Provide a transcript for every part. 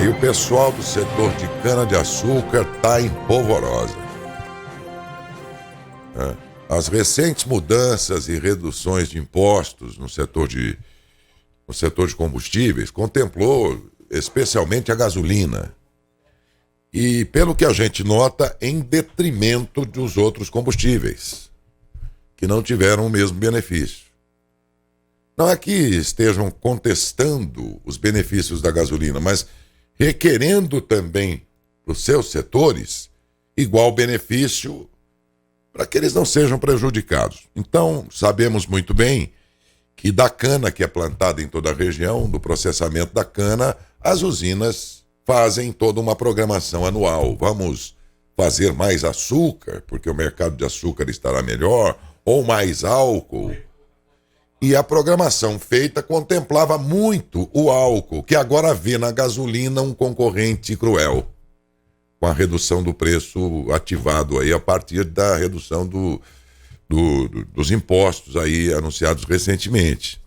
E o pessoal do setor de cana-de-açúcar está em polvorosa. As recentes mudanças e reduções de impostos no setor de combustíveis contemplou especialmente a gasolina. E, pelo que a gente nota, em detrimento dos outros combustíveis, que não tiveram o mesmo benefício. Não é que estejam contestando os benefícios da gasolina, mas requerendo também para os seus setores igual benefício para que eles não sejam prejudicados. Então, sabemos muito bem que da cana que é plantada em toda a região, do processamento da cana, as usinas fazem toda uma programação anual. Vamos fazer mais açúcar, porque o mercado de açúcar estará melhor, ou mais álcool. E a programação feita contemplava muito o álcool, que agora vê na gasolina um concorrente cruel, com a redução do preço ativado aí a partir da redução dos impostos aí anunciados recentemente.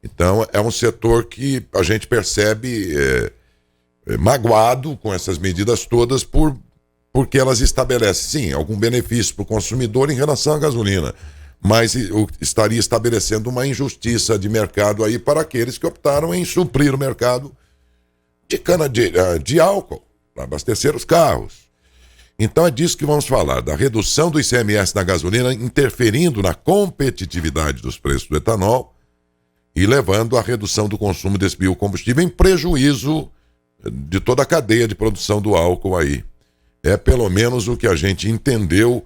Então, é um setor que a gente percebe magoado com essas medidas todas porque elas estabelecem, sim, algum benefício para o consumidor em relação à gasolina, mas estaria estabelecendo uma injustiça de mercado aí para aqueles que optaram em suprir o mercado de cana de álcool, para abastecer os carros. Então é disso que vamos falar, da redução do ICMS na gasolina, interferindo na competitividade dos preços do etanol e levando à redução do consumo desse biocombustível em prejuízo de toda a cadeia de produção do álcool aí. É pelo menos o que a gente entendeu,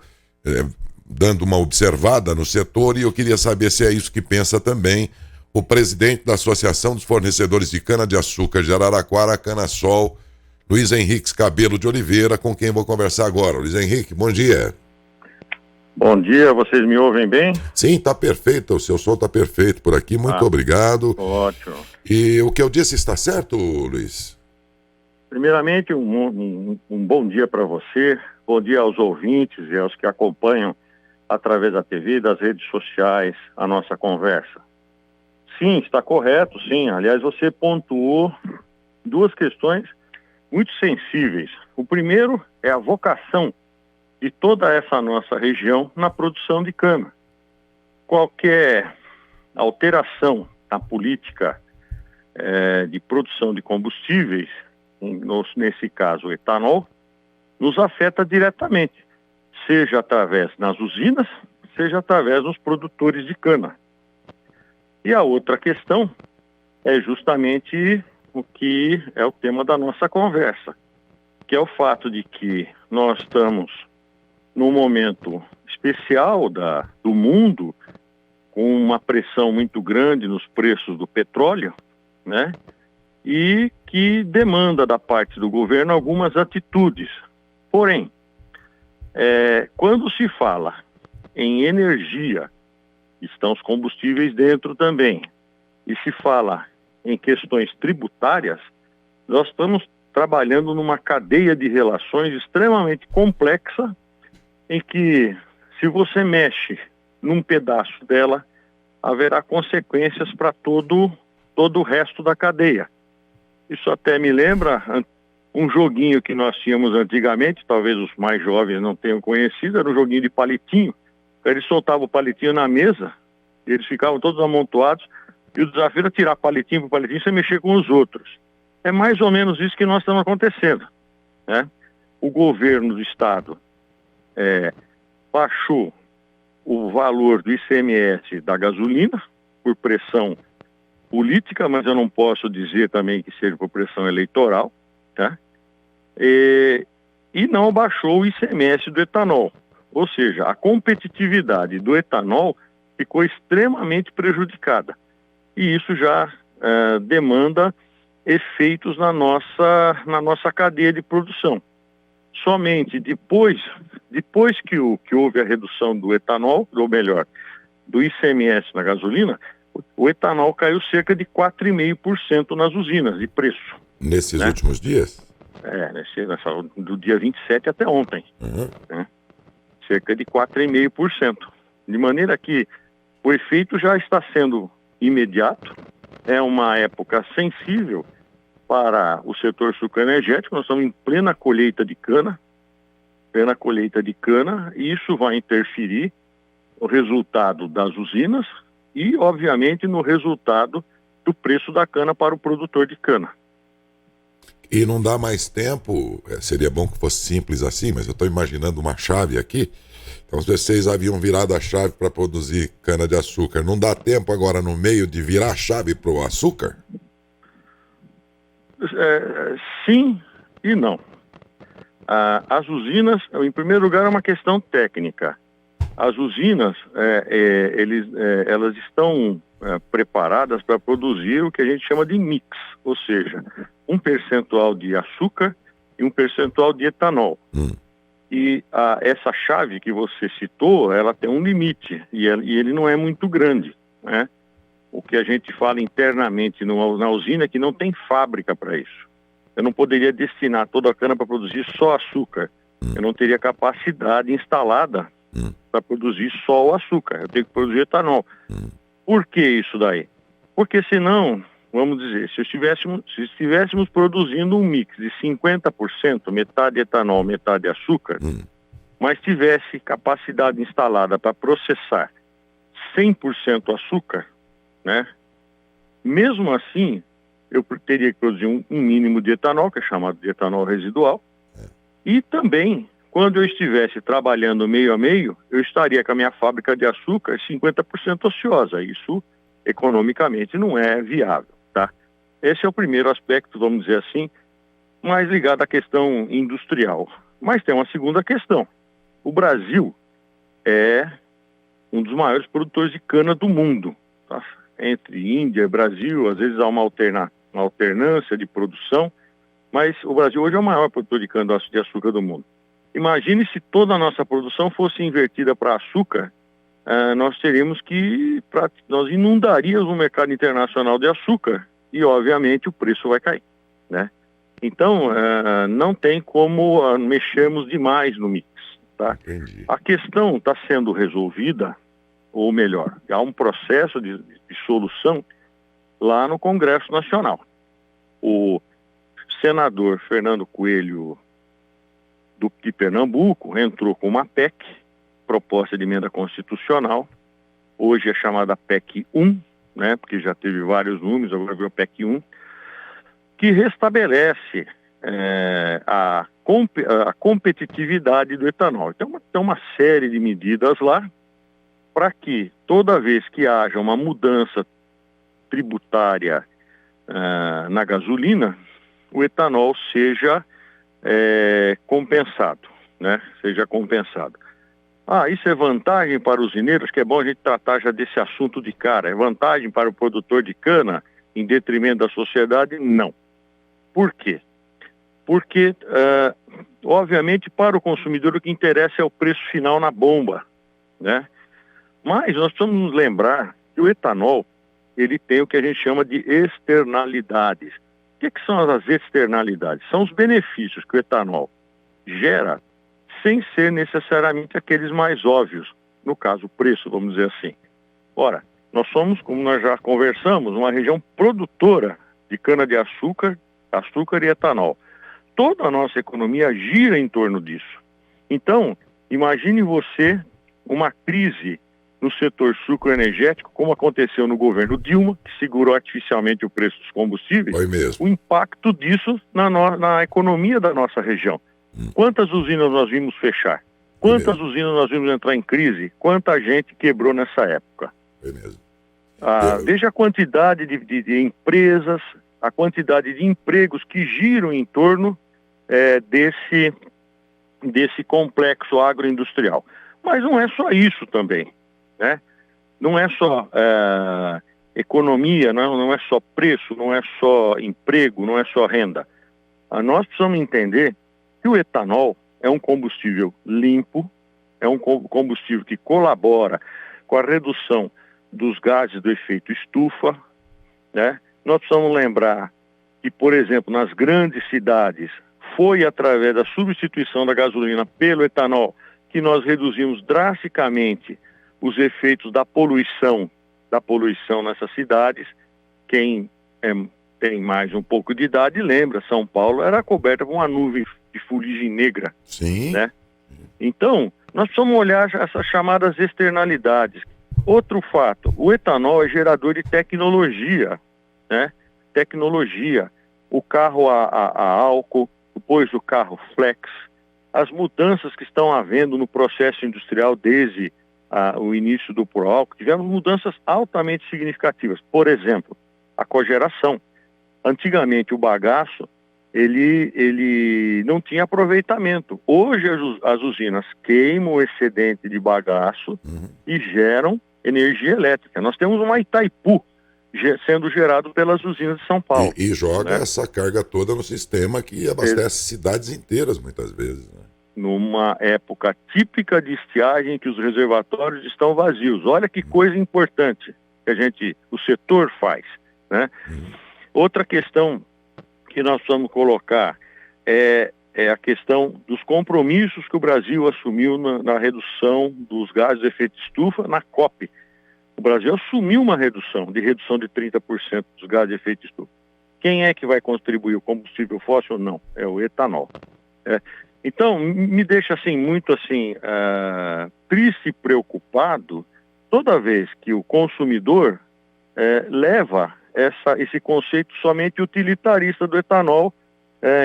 dando uma observada no setor, e eu queria saber se é isso que pensa também o presidente da Associação dos Fornecedores de Cana-de-Açúcar de Araraquara, Canasol, Luiz Henrique Cabelo de Oliveira, com quem vou conversar agora. Luiz Henrique, bom dia. Bom dia, vocês me ouvem bem? Sim, tá perfeito, o seu som tá perfeito por aqui, muito obrigado. Ótimo. E o que eu disse está certo, Luiz? Primeiramente, um bom dia para você, bom dia aos ouvintes e aos que acompanham através da TV e das redes sociais a nossa conversa. Sim, está correto, sim. Aliás, você pontuou duas questões muito sensíveis. O primeiro é a vocação de toda essa nossa região na produção de cana. Qualquer alteração na política de produção de combustíveis, nesse caso o etanol, nos afeta diretamente, seja através nas usinas, seja através dos produtores de cana. E a outra questão é justamente o que é o tema da nossa conversa, que é o fato de que nós estamos num momento especial do mundo, com uma pressão muito grande nos preços do petróleo, né? E que demanda da parte do governo algumas atitudes. Porém, quando se fala em energia, estão os combustíveis dentro também, e se fala em questões tributárias, nós estamos trabalhando numa cadeia de relações extremamente complexa, em que, se você mexe num pedaço dela, haverá consequências para todo o resto da cadeia. Isso até me lembra um joguinho que nós tínhamos antigamente, talvez os mais jovens não tenham conhecido, era um joguinho de palitinho. Eles soltavam o palitinho na mesa, eles ficavam todos amontoados, e o desafio era tirar palitinho por palitinho sem mexer com os outros. É mais ou menos isso que nós estamos acontecendo, né? O governo do estado baixou o valor do ICMS da gasolina por pressão política, mas eu não posso dizer também que seja por pressão eleitoral, tá? E não baixou o ICMS do etanol. Ou seja, a competitividade do etanol ficou extremamente prejudicada. E isso já demanda efeitos na nossa cadeia de produção. Somente depois que houve a redução do etanol, ou melhor, do ICMS na gasolina, o etanol caiu cerca de 4,5% nas usinas de preço. Nesses últimos dias? Do dia 27 até ontem. Né? Cerca de 4,5%. De maneira que o efeito já está sendo imediato, é uma época sensível para o setor sucroenergético. Nós estamos em plena colheita de cana, e isso vai interferir no resultado das usinas e, obviamente, no resultado do preço da cana para o produtor de cana. E não dá mais tempo, seria bom que fosse simples assim, mas eu estou imaginando uma chave aqui. Então, vocês haviam virado a chave para produzir cana-de-açúcar. Não dá tempo agora no meio de virar a chave para o açúcar? Sim e não. As usinas, em primeiro lugar, é uma questão técnica. As usinas, elas estão preparadas para produzir o que a gente chama de mix, ou seja, um percentual de açúcar e um percentual de etanol. E essa chave que você citou, ela tem um limite e ele não é muito grande, né? O que a gente fala internamente na usina é que não tem fábrica para isso. Eu não poderia destinar toda a cana para produzir só açúcar. Eu não teria capacidade instalada para produzir só o açúcar. Eu tenho que produzir etanol. Por que isso daí? Porque senão, vamos dizer, se estivéssemos produzindo um mix de 50%, metade etanol, metade açúcar, mas tivesse capacidade instalada para processar 100% açúcar, né? Mesmo assim, eu teria que produzir um mínimo de etanol, que é chamado de etanol residual, e também, quando eu estivesse trabalhando meio a meio, eu estaria com a minha fábrica de açúcar 50% ociosa. Isso, economicamente, não é viável, tá? Esse é o primeiro aspecto, vamos dizer assim, mais ligado à questão industrial. Mas tem uma segunda questão. O Brasil é um dos maiores produtores de cana do mundo, tá? Entre Índia e Brasil, às vezes há uma alternância de produção, mas o Brasil hoje é o maior produtor de cana de açúcar do mundo. Imagine se toda a nossa produção fosse invertida para açúcar, nós inundaríamos o mercado internacional de açúcar e, obviamente, o preço vai cair, né? Então, não tem como mexermos demais no mix, tá? Entendi. A questão está sendo resolvida, ou melhor, há um processo de solução lá no Congresso Nacional. O senador Fernando Coelho de Pernambuco entrou com uma PEC, proposta de emenda constitucional, hoje é chamada PEC 1, né, porque já teve vários números, agora veio a PEC 1, que restabelece a competitividade do etanol. Então, tem uma série de medidas lá para que toda vez que haja uma mudança tributária na gasolina, o etanol seja compensado, né? Seja compensado. Isso é vantagem para os usineiros, que é bom a gente tratar já desse assunto de cara. É vantagem para o produtor de cana em detrimento da sociedade? Não. Por quê? Porque, obviamente, para o consumidor o que interessa é o preço final na bomba, né? Mas nós precisamos nos lembrar que o etanol, ele tem o que a gente chama de externalidades. O que são as externalidades? São os benefícios que o etanol gera sem ser necessariamente aqueles mais óbvios, no caso o preço, vamos dizer assim. Ora, nós somos, como nós já conversamos, uma região produtora de cana-de-açúcar, açúcar e etanol. Toda a nossa economia gira em torno disso. Então, imagine você uma crise no setor sucroenergético, como aconteceu no governo Dilma, que segurou artificialmente o preço dos combustíveis. Foi mesmo. O impacto disso na economia da nossa região. Quantas usinas nós vimos fechar? Quantas usinas nós vimos entrar em crise? Quanta gente quebrou nessa época? Foi mesmo. Veja a quantidade de empresas, a quantidade de empregos que giram em torno desse complexo agroindustrial. Mas não é só isso também, né? Não é só economia, não é só preço, não é só emprego, não é só renda. Nós precisamos entender que o etanol é um combustível limpo, é um combustível que colabora com a redução dos gases do efeito estufa, né? Nós precisamos lembrar que, por exemplo, nas grandes cidades, foi através da substituição da gasolina pelo etanol que nós reduzimos drasticamente os efeitos da poluição nessas cidades. Quem tem mais um pouco de idade lembra, São Paulo era coberta com uma nuvem de fuligem negra. Sim. Né? Então, nós precisamos olhar essas chamadas externalidades. Outro fato, o etanol é gerador de tecnologia, né? Tecnologia. O carro a álcool, depois o carro flex, as mudanças que estão havendo no processo industrial desde o início do pró-álcool, tivemos mudanças altamente significativas. Por exemplo, a cogeração. Antigamente o bagaço, ele não tinha aproveitamento. Hoje as usinas queimam o excedente de bagaço e geram energia elétrica. Nós temos uma Itaipu sendo gerado pelas usinas de São Paulo. E joga, né, essa carga toda no sistema que abastece cidades inteiras, muitas vezes. Né? Numa época típica de estiagem que os reservatórios estão vazios. Olha que coisa importante que o setor faz. Né? Outra questão que nós vamos colocar é a questão dos compromissos que o Brasil assumiu na redução dos gases de efeito de estufa na COP. O Brasil assumiu uma redução de 30% dos gases de efeito de estufa. Quem é que vai contribuir? O combustível fóssil? Não, é o etanol. Então, me deixa muito triste e preocupado toda vez que o consumidor leva esse conceito somente utilitarista do etanol,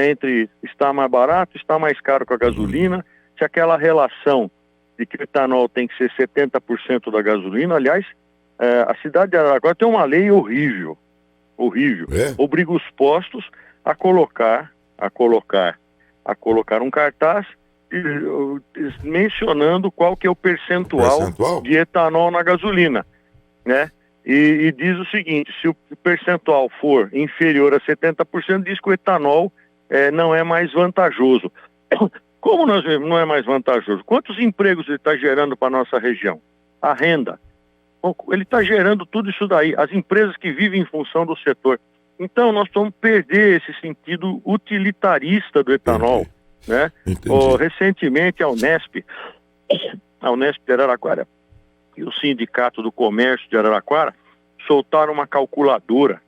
entre estar mais barato, estar mais caro que a gasolina, se aquela relação de que o etanol tem que ser 70% da gasolina. Aliás, a cidade de Araraquara tem uma lei horrível, obriga os postos a colocar um cartaz mencionando qual que é o percentual de etanol na gasolina, né? E diz o seguinte: se o percentual for inferior a 70%, diz que o etanol não é mais vantajoso. Como nós vemos, não é mais vantajoso? Quantos empregos ele está gerando para a nossa região? A renda. Ele está gerando tudo isso daí. As empresas que vivem em função do setor. Então, nós vamos perder esse sentido utilitarista do etanol. Né? Recentemente, a Unesp de Araraquara e o Sindicato do Comércio de Araraquara soltaram uma calculadora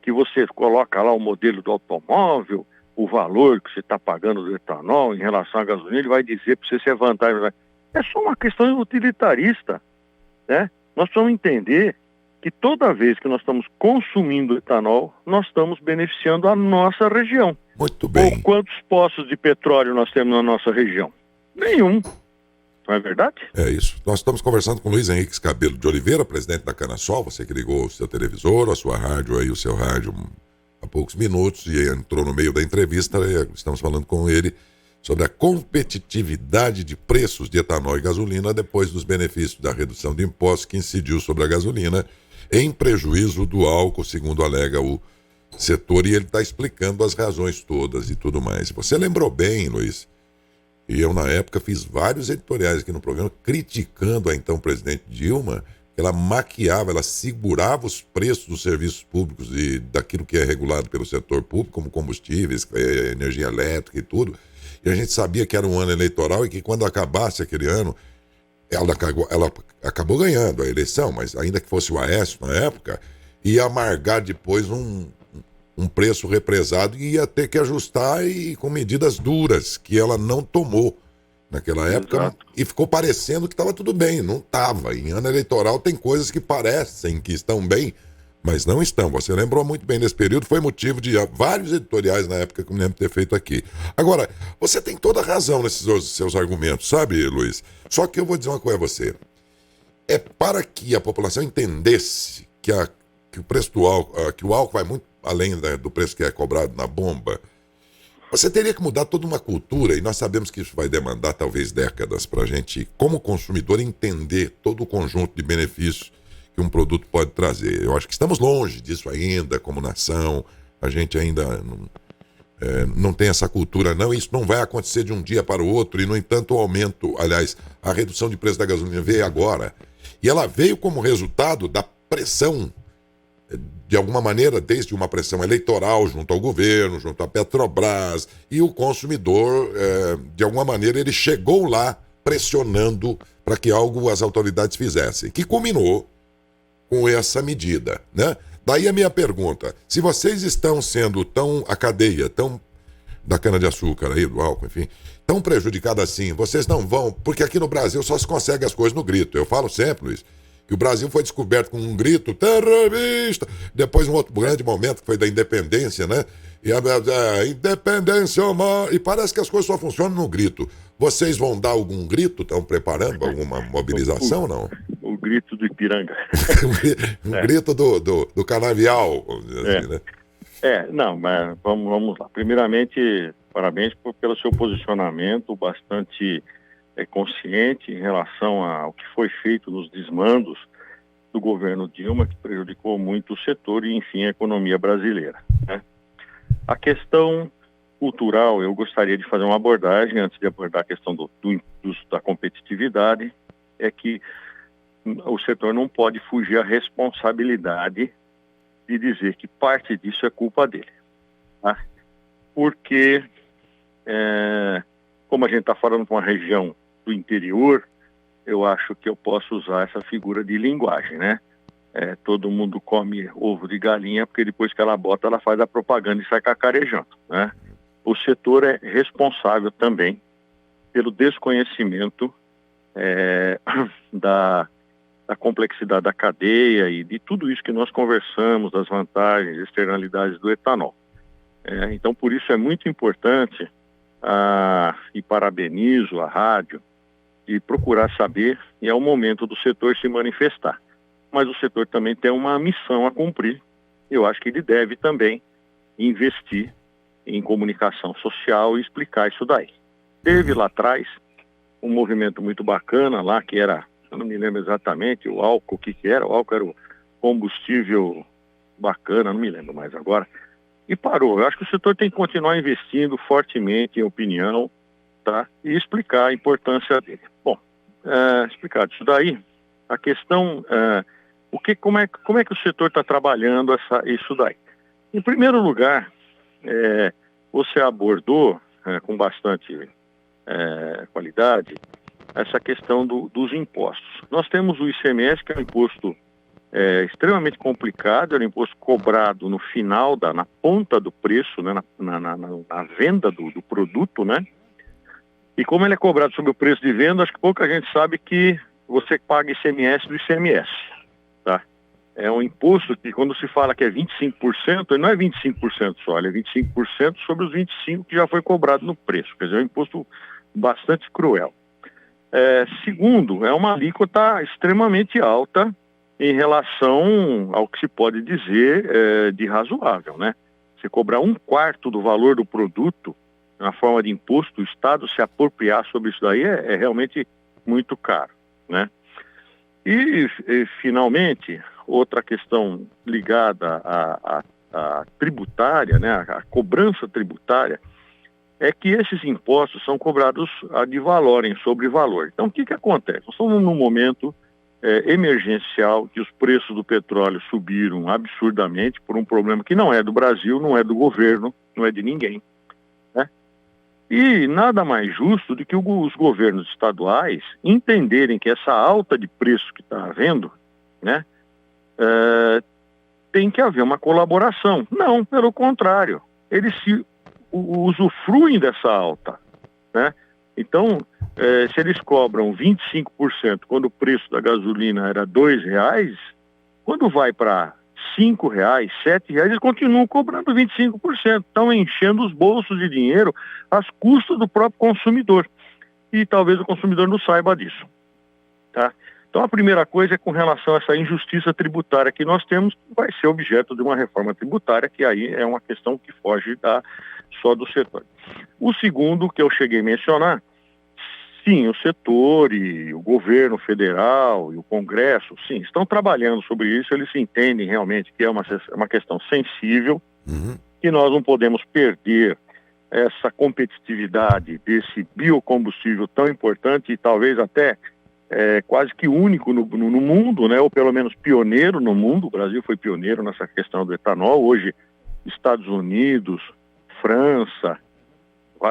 que você coloca lá o modelo do automóvel, o valor que você está pagando do etanol em relação à gasolina, ele vai dizer para você se é vantagem. É só uma questão utilitarista. Né? Nós precisamos entender que toda vez que nós estamos consumindo etanol, nós estamos beneficiando a nossa região. Muito bem. Quantos poços de petróleo nós temos na nossa região? Nenhum. Não é verdade? É isso. Nós estamos conversando com Luiz Henrique Scabelo de Oliveira, presidente da Canasol. Você que ligou o seu televisor, a sua rádio aí, o seu rádio há poucos minutos e entrou no meio da entrevista. Estamos falando com ele sobre a competitividade de preços de etanol e gasolina depois dos benefícios da redução de impostos que incidiu sobre a gasolina em prejuízo do álcool, segundo alega o setor, e ele está explicando as razões todas e tudo mais. Você lembrou bem, Luiz, e eu na época fiz vários editoriais aqui no programa criticando a então presidente Dilma. Ela maquiava, ela segurava os preços dos serviços públicos e daquilo que é regulado pelo setor público, como combustíveis, energia elétrica e tudo. E a gente sabia que era um ano eleitoral e que quando acabasse aquele ano, ela acabou ganhando a eleição, mas ainda que fosse o Aécio na época, ia amargar depois um preço represado e ia ter que ajustar e com medidas duras que ela não tomou naquela época. Exato. E ficou parecendo que estava tudo bem, não estava. Em ano eleitoral tem coisas que parecem que estão bem, mas não estão. Você lembrou muito bem nesse período, foi motivo de vários editoriais na época que eu me lembro de ter feito aqui. Agora, você tem toda a razão nesses seus argumentos, sabe, Luiz? Só que eu vou dizer uma coisa a você. É para que a população entendesse que o preço do álcool, que o álcool vai muito além do preço que é cobrado na bomba, você teria que mudar toda uma cultura, e nós sabemos que isso vai demandar talvez décadas para a gente, como consumidor, entender todo o conjunto de benefícios que um produto pode trazer. Eu acho que estamos longe disso ainda, como nação, a gente ainda não tem essa cultura, não, isso não vai acontecer de um dia para o outro, e no entanto o aumento, aliás, a redução de preço da gasolina veio agora, e ela veio como resultado da pressão, de alguma maneira, desde uma pressão eleitoral junto ao governo, junto à Petrobras, e o consumidor, de alguma maneira, ele chegou lá pressionando para que algo as autoridades fizessem, que culminou com essa medida, né? Daí a minha pergunta, se vocês estão sendo a cadeia da cana-de-açúcar aí, do álcool, enfim, tão prejudicada assim, vocês não vão, porque aqui no Brasil só se consegue as coisas no grito. Eu falo sempre, Luiz, que o Brasil foi descoberto com um grito terrorista, depois um outro grande momento que foi da independência, né? E a independência, e parece que as coisas só funcionam no grito. Vocês vão dar algum grito? Estão preparando alguma mobilização ou não? O grito do Ipiranga. O grito do canavial, vamos dizer assim, né? Não, mas vamos lá. Primeiramente, parabéns pelo seu posicionamento bastante consciente em relação ao que foi feito nos desmandos do governo Dilma, que prejudicou muito o setor e, enfim, a economia brasileira, né? A questão cultural, eu gostaria de fazer uma abordagem, antes de abordar a questão da competitividade, é que o setor não pode fugir à responsabilidade de dizer que parte disso é culpa dele, tá? Porque, como a gente está falando com uma região do interior, eu acho que eu posso usar essa figura de linguagem, né? Todo mundo come ovo de galinha, porque depois que ela bota, ela faz a propaganda e sai cacarejando, né? O setor é responsável também pelo desconhecimento da complexidade da cadeia e de tudo isso que nós conversamos, das vantagens, externalidades do etanol. Então, por isso é muito importante, e parabenizo a rádio, de procurar saber, e é o momento do setor se manifestar. Mas o setor também tem uma missão a cumprir. Eu acho que ele deve também investir em comunicação social e explicar isso daí. Teve lá atrás um movimento muito bacana lá, que era, eu não me lembro exatamente, o álcool, o que era? O álcool era o combustível bacana, não me lembro mais agora. E parou. Eu acho que o setor tem que continuar investindo fortemente em opinião, tá? E explicar a importância dele. Bom, explicado isso daí, a questão, como é que o setor está trabalhando isso daí? Em primeiro lugar, você abordou com bastante qualidade essa questão dos impostos. Nós temos o ICMS, que é um imposto extremamente complicado, é um imposto cobrado no final, na ponta do preço, né, na venda do produto, né? E como ele é cobrado sobre o preço de venda, acho que pouca gente sabe que você paga ICMS do ICMS, tá? É um imposto que, quando se fala que é 25%, ele não é 25% só, ele é 25% sobre os 25% que já foi cobrado no preço. Quer dizer, é um imposto bastante cruel. Segundo, é uma alíquota extremamente alta em relação ao que se pode dizer de razoável, né? Você cobrar 1/4 do valor do produto na forma de imposto, o Estado se apropriar sobre isso daí é realmente muito caro, né? E finalmente, outra questão ligada à tributária, né, a cobrança tributária, é que esses impostos são cobrados ad valorem, sobre valor. Então, o que acontece? Nós estamos num momento emergencial, que os preços do petróleo subiram absurdamente por um problema que não é do Brasil, não é do governo, não é de ninguém, né? E nada mais justo do que os governos estaduais entenderem que essa alta de preço que está havendo, né, tem que haver uma colaboração. Não, pelo contrário, eles se usufruem dessa alta, né? Então, se eles cobram 25% quando o preço da gasolina era R$2, quando vai para R$5, R$7, eles continuam cobrando 25%. Estão enchendo os bolsos de dinheiro às custas do próprio consumidor. E talvez o consumidor não saiba disso, tá? Então, a primeira coisa é com relação a essa injustiça tributária que nós temos, que vai ser objeto de uma reforma tributária, que aí é uma questão que foge só do setor. O segundo, que eu cheguei a mencionar, sim, o setor e o governo federal e o Congresso, sim, estão trabalhando sobre isso, eles entendem realmente que é uma questão sensível, que nós não podemos perder essa competitividade desse biocombustível tão importante e talvez até quase que único no mundo, né? Ou pelo menos pioneiro no mundo. O Brasil foi pioneiro nessa questão do etanol. Hoje, Estados Unidos, França,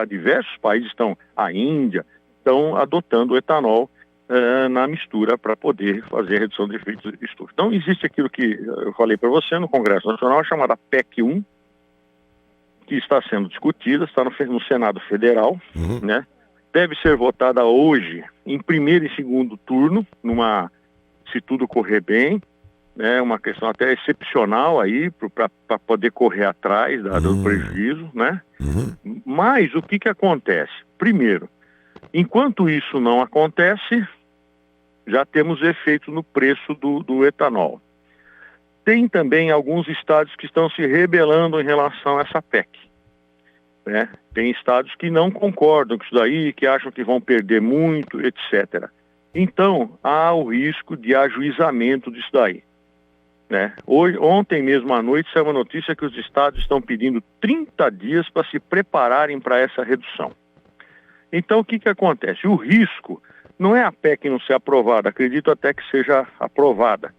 diversos países a Índia, estão adotando o etanol na mistura para poder fazer a redução de efeitos de estufa. Então, existe aquilo que eu falei para você no Congresso Nacional, chamada PEC 1, que está sendo discutida, está no Senado Federal, né? Deve ser votada hoje em primeiro e segundo turno, se tudo correr bem, né? Uma questão até excepcional aí para poder correr atrás do prejuízo, né? Mas o que acontece? Primeiro, enquanto isso não acontece, já temos efeito no preço do etanol. Tem também alguns estados que estão se rebelando em relação a essa PEC, né? Tem estados que não concordam com isso daí, que acham que vão perder muito, etc. Então, há o risco de ajuizamento disso daí, né? Ontem mesmo à noite saiu uma notícia que os estados estão pedindo 30 dias para se prepararem para essa redução. Então, o que acontece? O risco não é a PEC não ser aprovada, acredito até que seja aprovada.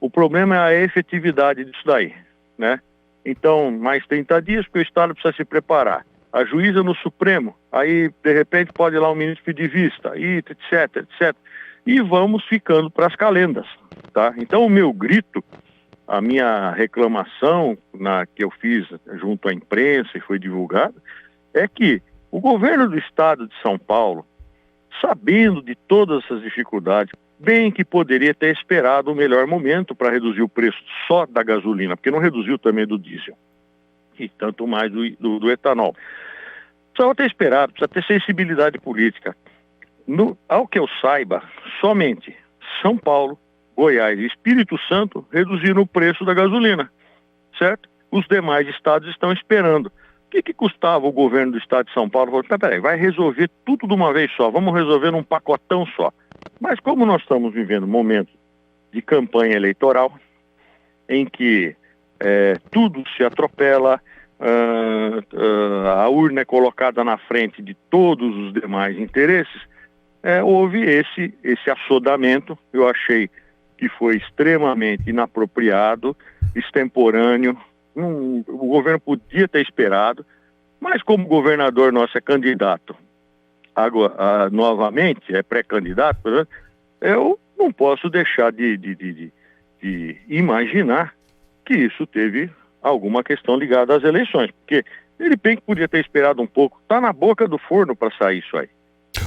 O problema é a efetividade disso daí, né? Então, mais 30 dias, porque o Estado precisa se preparar. Ajuiza no Supremo, aí, de repente, pode ir lá o ministro pedir vista, etc, etc. E vamos ficando para as calendas, tá? Então, o meu grito, a minha reclamação que eu fiz junto à imprensa e foi divulgada, é que o governo do Estado de São Paulo, sabendo de todas essas dificuldades, bem que poderia ter esperado o melhor momento para reduzir o preço só da gasolina, porque não reduziu também do diesel, e tanto mais do etanol. Precisava ter esperado, precisa ter sensibilidade política. Ao que eu saiba, somente São Paulo, Goiás e Espírito Santo reduziram o preço da gasolina, certo? Os demais estados estão esperando. O que custava o governo do estado de São Paulo? Falou, peraí, vai resolver tudo de uma vez só, vamos resolver num pacotão só. Mas como nós estamos vivendo um momento de campanha eleitoral, em que tudo se atropela, a urna é colocada na frente de todos os demais interesses, houve esse assodamento. Eu achei que foi extremamente inapropriado, extemporâneo. O governo podia ter esperado, mas como o governador nosso é candidato novamente, é pré-candidato, eu não posso deixar de imaginar que isso teve alguma questão ligada às eleições, porque ele bem que podia ter esperado um pouco, está na boca do forno para sair isso aí.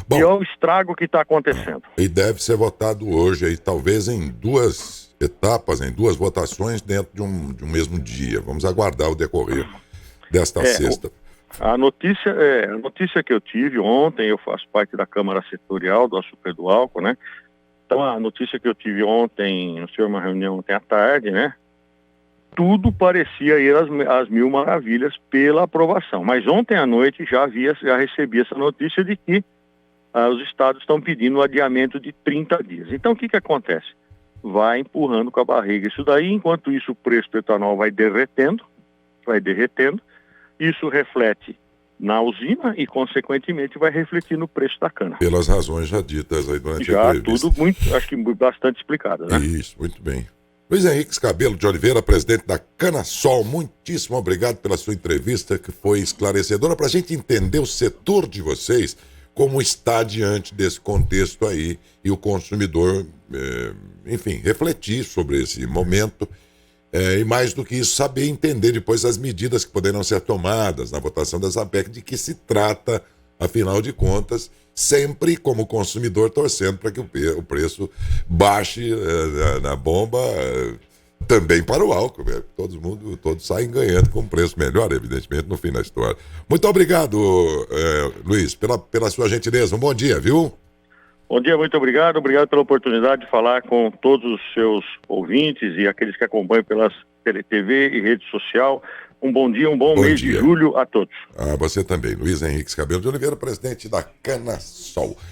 Bom, e olha o estrago que está acontecendo. E deve ser votado hoje, aí, talvez em 2 etapas, em 2 votações dentro de um mesmo dia. Vamos aguardar o decorrer desta sexta. A notícia que eu tive ontem, eu faço parte da Câmara Setorial do Açúcar e do Álcool, né? Então a notícia que eu tive ontem, eu tive uma reunião ontem à tarde, né? Tudo parecia ir às mil maravilhas pela aprovação. Mas ontem à noite já recebi essa notícia de que os estados estão pedindo um adiamento de 30 dias. Então o que acontece? Vai empurrando com a barriga isso daí, enquanto isso o preço do etanol vai derretendo, isso reflete na usina e, consequentemente, vai refletir no preço da cana. Pelas razões já ditas aí durante a entrevista. Tudo muito, acho que bastante explicado, né? Isso, muito bem. Luiz Henrique Scabelo de Oliveira, presidente da Canasol, muitíssimo obrigado pela sua entrevista, que foi esclarecedora, para a gente entender o setor de vocês, como está diante desse contexto aí, e o consumidor, enfim, refletir sobre esse momento. E mais do que isso, saber entender depois as medidas que poderão ser tomadas na votação dessa PEC, de que se trata, afinal de contas, sempre como consumidor torcendo para que o preço baixe na bomba, também para o álcool. Todos saem ganhando com um preço melhor, evidentemente, no fim da história. Muito obrigado, Luiz, pela sua gentileza. Um bom dia, viu? Bom dia, muito obrigado. Obrigado pela oportunidade de falar com todos os seus ouvintes e aqueles que acompanham pelas TV e rede social. Um bom dia, um bom mês de julho a todos. A você também. Luiz Henrique Scabelo de Oliveira, presidente da Canasol.